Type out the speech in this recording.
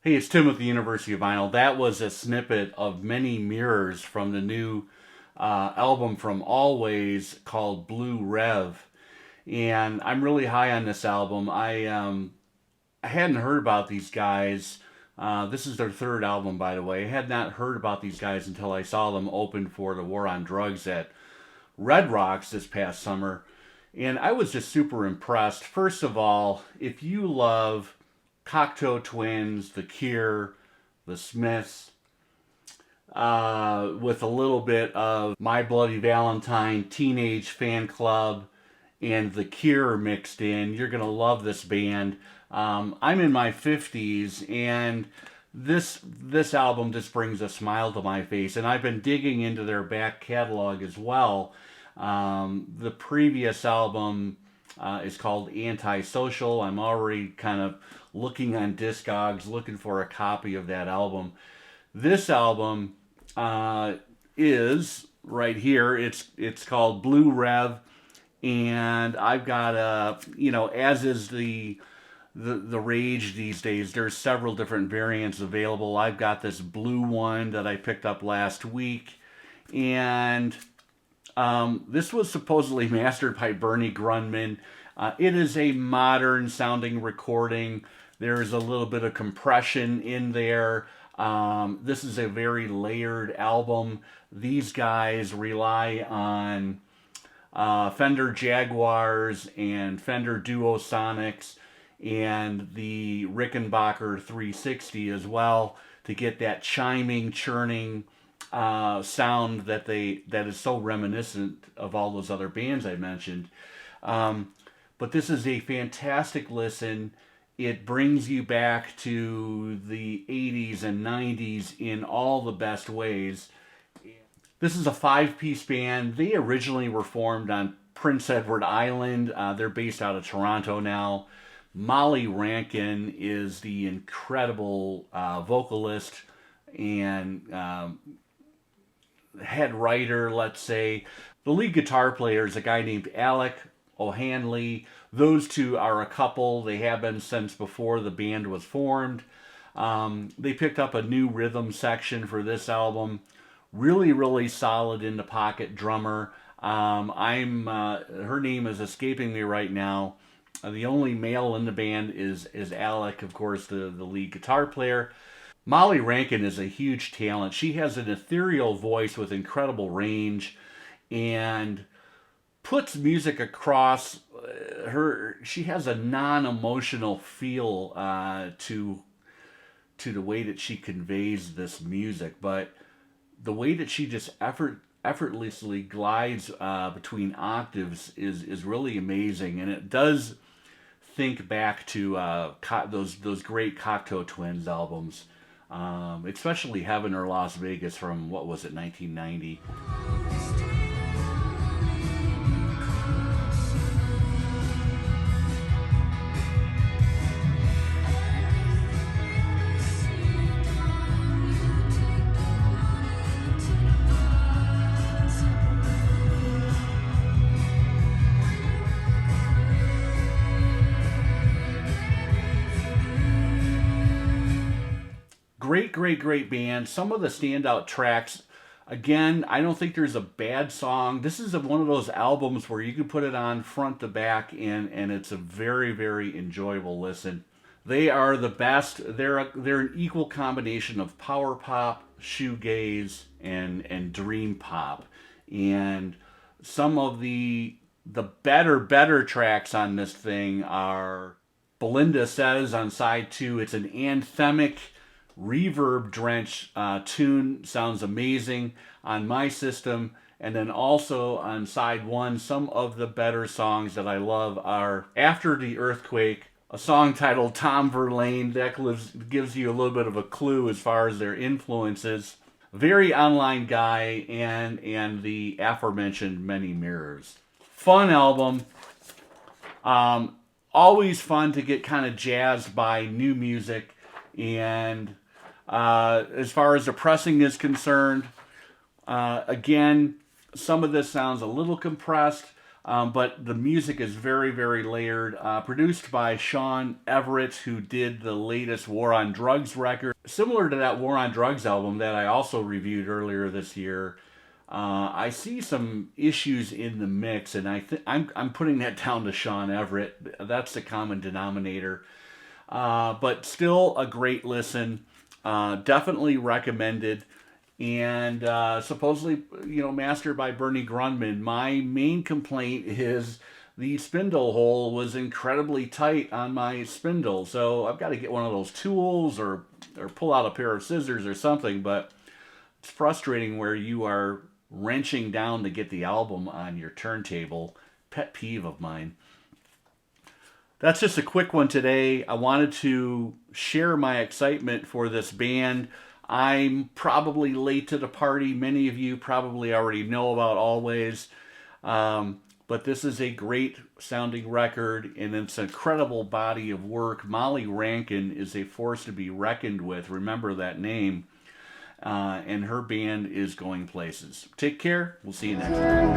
Hey, it's Tim with the University of Vinyl. That was a snippet of many mirrors from the new album from Alvvays called Blue Rev. And I'm really high on this album. I hadn't heard about these guys. This is their third album, by the way. I had not heard about these guys until I saw them open for the War on Drugs at Red Rocks this past summer. And I was just super impressed. First of all, if you love Cocteau Twins, The Cure, The Smiths, with a little bit of My Bloody Valentine, Teenage Fanclub, and The Cure mixed in, you're gonna love this band. I'm in my 50s, and this album just brings a smile to my face. And I've been digging into their back catalog as well. The previous album is called Antisocial. I'm already kind of looking on Discogs, looking for a copy of that album. This album is right here. It's called Blue Rev, and I've got as is the rage these days. There's several different variants available. I've got this blue one that I picked up last week, and this was supposedly mastered by Bernie Grundman. It is a modern sounding recording. There's a little bit of compression in there. This is a very layered album. These guys rely on Fender Jaguars and Fender Duosonics and the Rickenbacker 360 as well to get that chiming, churning sound that is so reminiscent of all those other bands I mentioned. But this is a fantastic listen. It brings you back to the 80s and 90s in all the best ways. This is a five-piece band. They originally were formed on Prince Edward Island. They're based out of Toronto now. Molly Rankin is the incredible vocalist and head writer, let's say. The lead guitar player is a guy named Alec O'Hanley. Those two are a couple. They have been since before the band was formed. They picked up a new rhythm section for this album. Really, really solid in the pocket drummer. Her name is escaping me right now. The only male in the band is Alec, of course, the lead guitar player. Molly Rankin is a huge talent. She has an ethereal voice with incredible range and puts music across her. She has a non-emotional feel to the way that she conveys this music, but the way that she just effortlessly glides between octaves is really amazing, and it does think back to those great Cocteau Twins albums, especially Heaven or Las Vegas from, what was it, 1990. Great band. Some of the standout tracks, again, I don't think there's a bad song. This is one of those albums where you can put it on front to back, and it's a very, very enjoyable listen. They are the best. They're an equal combination of power pop, shoegaze, and dream pop. And some of the better tracks on this thing are Belinda Says on side 2. It's an anthemic, reverb drenched tune. Sounds amazing on my system. And then also on side 1, some of the better songs that I love are After the Earthquake, a song titled Tom Verlaine. That gives you a little bit of a clue as far as their influences. Very online guy, and the aforementioned Many Mirrors. Fun album. Always fun to get kind of jazzed by new music. And as far as the pressing is concerned, again, some of this sounds a little compressed. But the music is very, very layered. Produced by Sean Everett, who did the latest War on Drugs record. Similar to that War on Drugs album that I also reviewed earlier this year, I see some issues in the mix, and I'm putting that down to Sean Everett. That's the common denominator. But still a great listen. Definitely recommended. And supposedly, mastered by Bernie Grundman. My main complaint is the spindle hole was incredibly tight on my spindle, so I've got to get one of those tools or pull out a pair of scissors or something. But it's frustrating where you are wrenching down to get the album on your turntable. Pet peeve of mine. That's just a quick one today. I wanted to share my excitement for this band. I'm probably late to the party. Many of you probably already know about Alvvays. But this is a great sounding record, and it's an incredible body of work. Molly Rankin is a force to be reckoned with. Remember that name. And her band is going places. Take care. We'll see you next time.